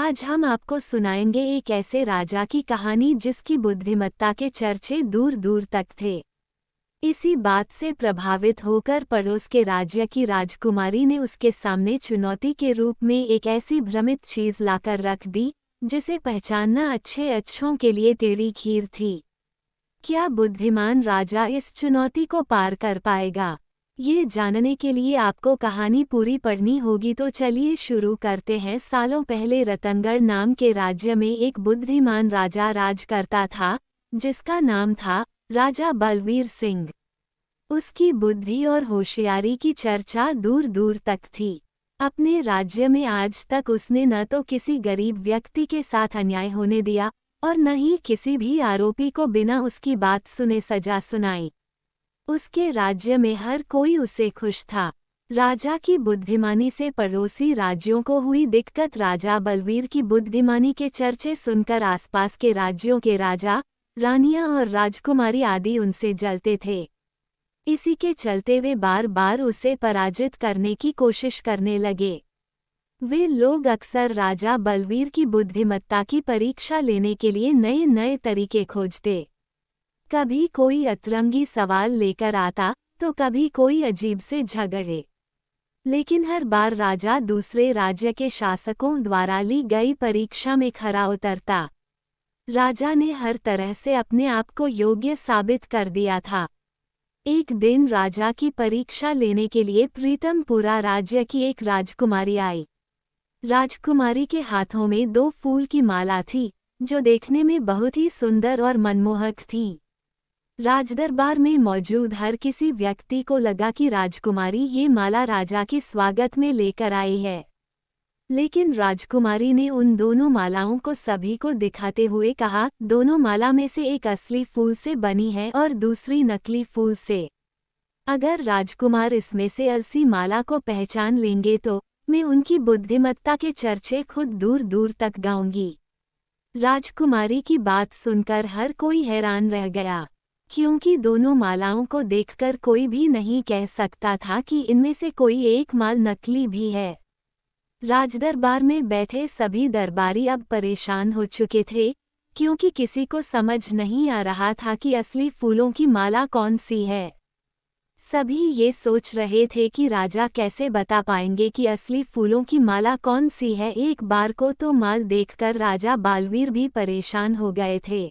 आज हम आपको सुनाएंगे एक ऐसे राजा की कहानी जिसकी बुद्धिमत्ता के चर्चे दूर दूर तक थे। इसी बात से प्रभावित होकर पड़ोस के राज्य की राजकुमारी ने उसके सामने चुनौती के रूप में एक ऐसी भ्रमित चीज लाकर रख दी जिसे पहचानना अच्छों के लिए टेढ़ी खीर थी। क्या बुद्धिमान राजा इस चुनौती को पार कर पाएगा? ये जानने के लिए आपको कहानी पूरी पढ़नी होगी, तो चलिए शुरू करते हैं। सालों पहले रतनगढ़ नाम के राज्य में एक बुद्धिमान राजा राज करता था जिसका नाम था राजा बलवीर सिंह। उसकी बुद्धि और होशियारी की चर्चा दूर दूर तक थी। अपने राज्य में आज तक उसने न तो किसी गरीब व्यक्ति के साथ अन्याय होने दिया और न ही किसी भी आरोपी को बिना उसकी बात सुने सजा सुनाई। उसके राज्य में हर कोई उससे खुश था। राजा की बुद्धिमानी से पड़ोसी राज्यों को हुई दिक्कत राजा बलवीर की बुद्धिमानी के चर्चे सुनकर आसपास के राज्यों के राजा, रानियां और राजकुमारी आदि उनसे जलते थे। इसी के चलते वे बार बार उसे पराजित करने की कोशिश करने लगे। वे लोग अक्सर राजा बलवीर की बुद्धिमत्ता की परीक्षा लेने के लिए नए नए तरीके खोजते। कभी कोई अतरंगी सवाल लेकर आता तो कभी कोई अजीब से झगड़े, लेकिन हर बार राजा दूसरे राज्य के शासकों द्वारा ली गई परीक्षा में खरा उतरता। राजा ने हर तरह से अपने आप को योग्य साबित कर दिया था। एक दिन राजा की परीक्षा लेने के लिए प्रीतमपुरा राज्य की एक राजकुमारी आई। राजकुमारी के हाथों में 2 फूल की माला थी जो देखने में बहुत ही सुंदर और मनमोहक थीं। राजदरबार में मौजूद हर किसी व्यक्ति को लगा कि राजकुमारी ये माला राजा की स्वागत में लेकर आई है। लेकिन राजकुमारी ने उन दोनों मालाओं को सभी को दिखाते हुए कहा, दोनों माला में से एक असली फूल से बनी है और दूसरी नकली फूल से। अगर राजकुमार इसमें से असली माला को पहचान लेंगे तो मैं उनकी बुद्धिमत्ता के चर्चे खुद दूर दूर तक गाऊंगी। राजकुमारी की बात सुनकर हर कोई हैरान रह गया, क्योंकि दोनों मालाओं को देखकर कोई भी नहीं कह सकता था कि इनमें से कोई एक माल नकली भी है। राजदरबार में बैठे सभी दरबारी अब परेशान हो चुके थे, क्योंकि किसी को समझ नहीं आ रहा था कि असली फूलों की माला कौन सी है। सभी ये सोच रहे थे कि राजा कैसे बता पाएंगे कि असली फूलों की माला कौन सी है। एक बार को तो माल देखकर राजा बलवीर भी परेशान हो गए थे।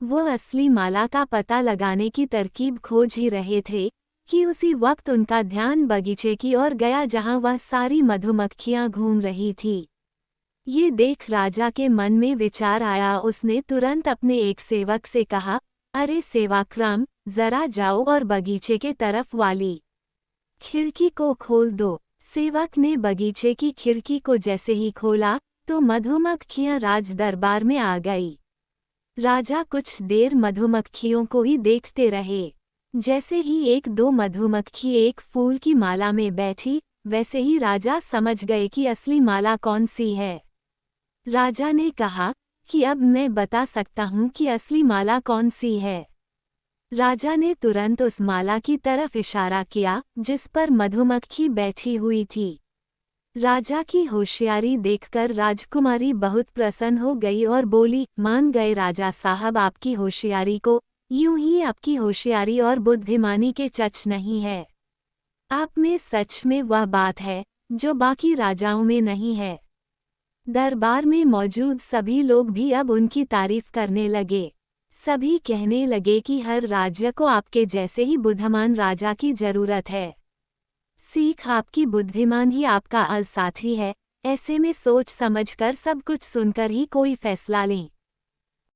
वो असली माला का पता लगाने की तरकीब खोज ही रहे थे कि उसी वक्त उनका ध्यान बगीचे की ओर गया जहां वह सारी मधुमक्खियां घूम रही थी। ये देख राजा के मन में विचार आया। उसने तुरंत अपने एक सेवक से कहा, अरे सेवाक्रम, जरा जाओ और बगीचे के तरफ वाली खिड़की को खोल दो। सेवक ने बगीचे की खिड़की को जैसे ही खोला तो मधुमक्खियां राज दरबार में आ गई। राजा कुछ देर मधुमक्खियों को ही देखते रहे। जैसे ही 1-2 मधुमक्खी एक फूल की माला में बैठी, वैसे ही राजा समझ गए कि असली माला कौन सी है। राजा ने कहा कि अब मैं बता सकता हूँ कि असली माला कौन सी है। राजा ने तुरंत उस माला की तरफ इशारा किया जिस पर मधुमक्खी बैठी हुई थी। राजा की होशियारी देखकर राजकुमारी बहुत प्रसन्न हो गई और बोली, मान गए राजा साहब आपकी होशियारी को। यूं ही आपकी होशियारी और बुद्धिमानी के चच नहीं है। आप में सच में वह बात है जो बाकी राजाओं में नहीं है। दरबार में मौजूद सभी लोग भी अब उनकी तारीफ करने लगे। सभी कहने लगे कि हर राज्य को आपके जैसे ही बुद्धिमान राजा की जरूरत है। सीख आपकी बुद्धिमान ही आपका साथी है। ऐसे में सोच समझकर सब कुछ सुनकर ही कोई फैसला लें।